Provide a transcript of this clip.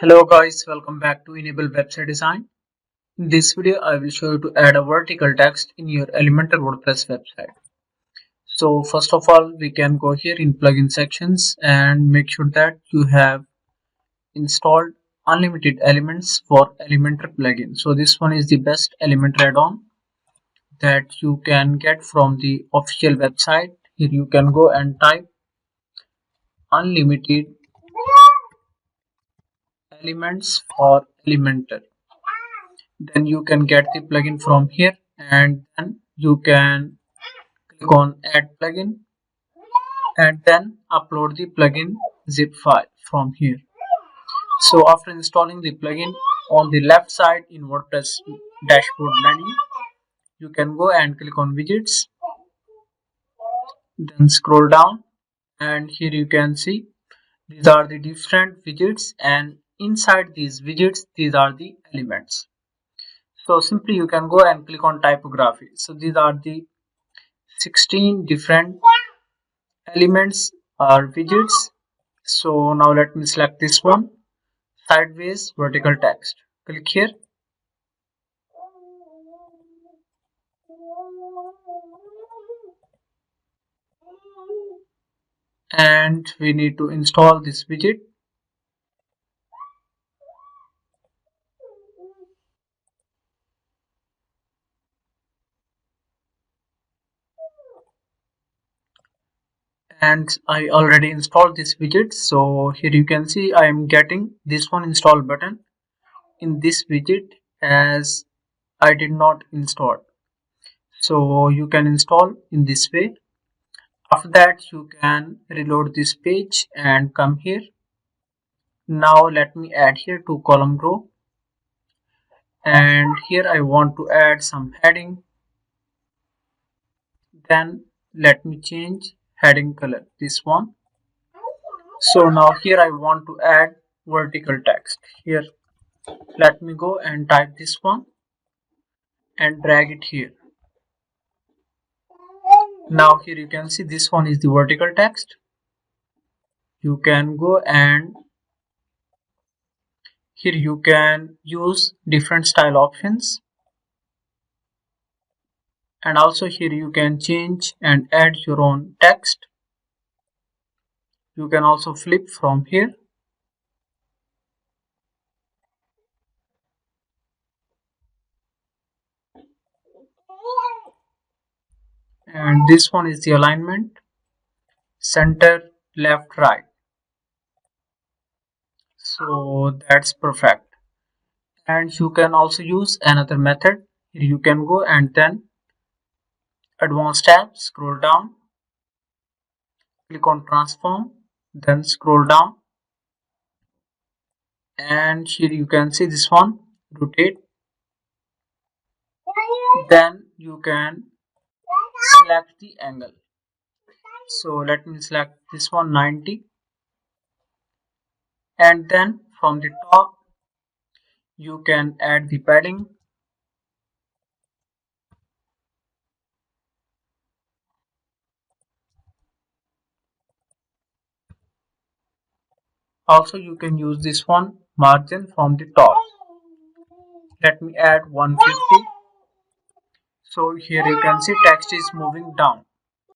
Hello guys, welcome back to Enable Website Design. In this video, I will show you to add a vertical text in your Elementor WordPress website. So first of all, we can go here in plugin sections and make sure that you have installed unlimited elements for Elementor plugin. So this one is the best Elementor add-on that you can get from the official website. Here you can go and type unlimited elements for Elementor. Then you can get the plugin from here, and then you can click on add plugin and then upload the plugin zip file from here. So after installing the plugin, on the left side in WordPress dashboard menu, you can go and click on widgets, then scroll down, and here you can see these are the different widgets, and inside these widgets these are the elements. So simply you can go and click on typography. So these are the 16 different elements or widgets. So now let me select this one, sideways vertical text. Click here and we need to install this widget. And I already installed this widget, so here you can see I am getting this one install button in this widget as I did not install. So you can install in this way. After that you can reload this page and come here. Now let me add here to column row, and here I want to add some heading. Then let me change heading color, this one. So now here I want to add vertical text. Here let me go and type this one and drag it here. Now here you can see this one is the vertical text. You can go and here you can use different style options, and also here you can change and add your own text. You can also flip from here. And this one is the alignment, center, left, right. So that's perfect. And you can also use another method. Here you can go and then advanced tab, scroll down, click on transform, then scroll down, and here you can see this one, rotate. Then you can select the angle. So let me select this one, 90, and then from the top you can add the padding. Also you can use this one, margin from the top. Let me add 150. So here you can see text is moving down.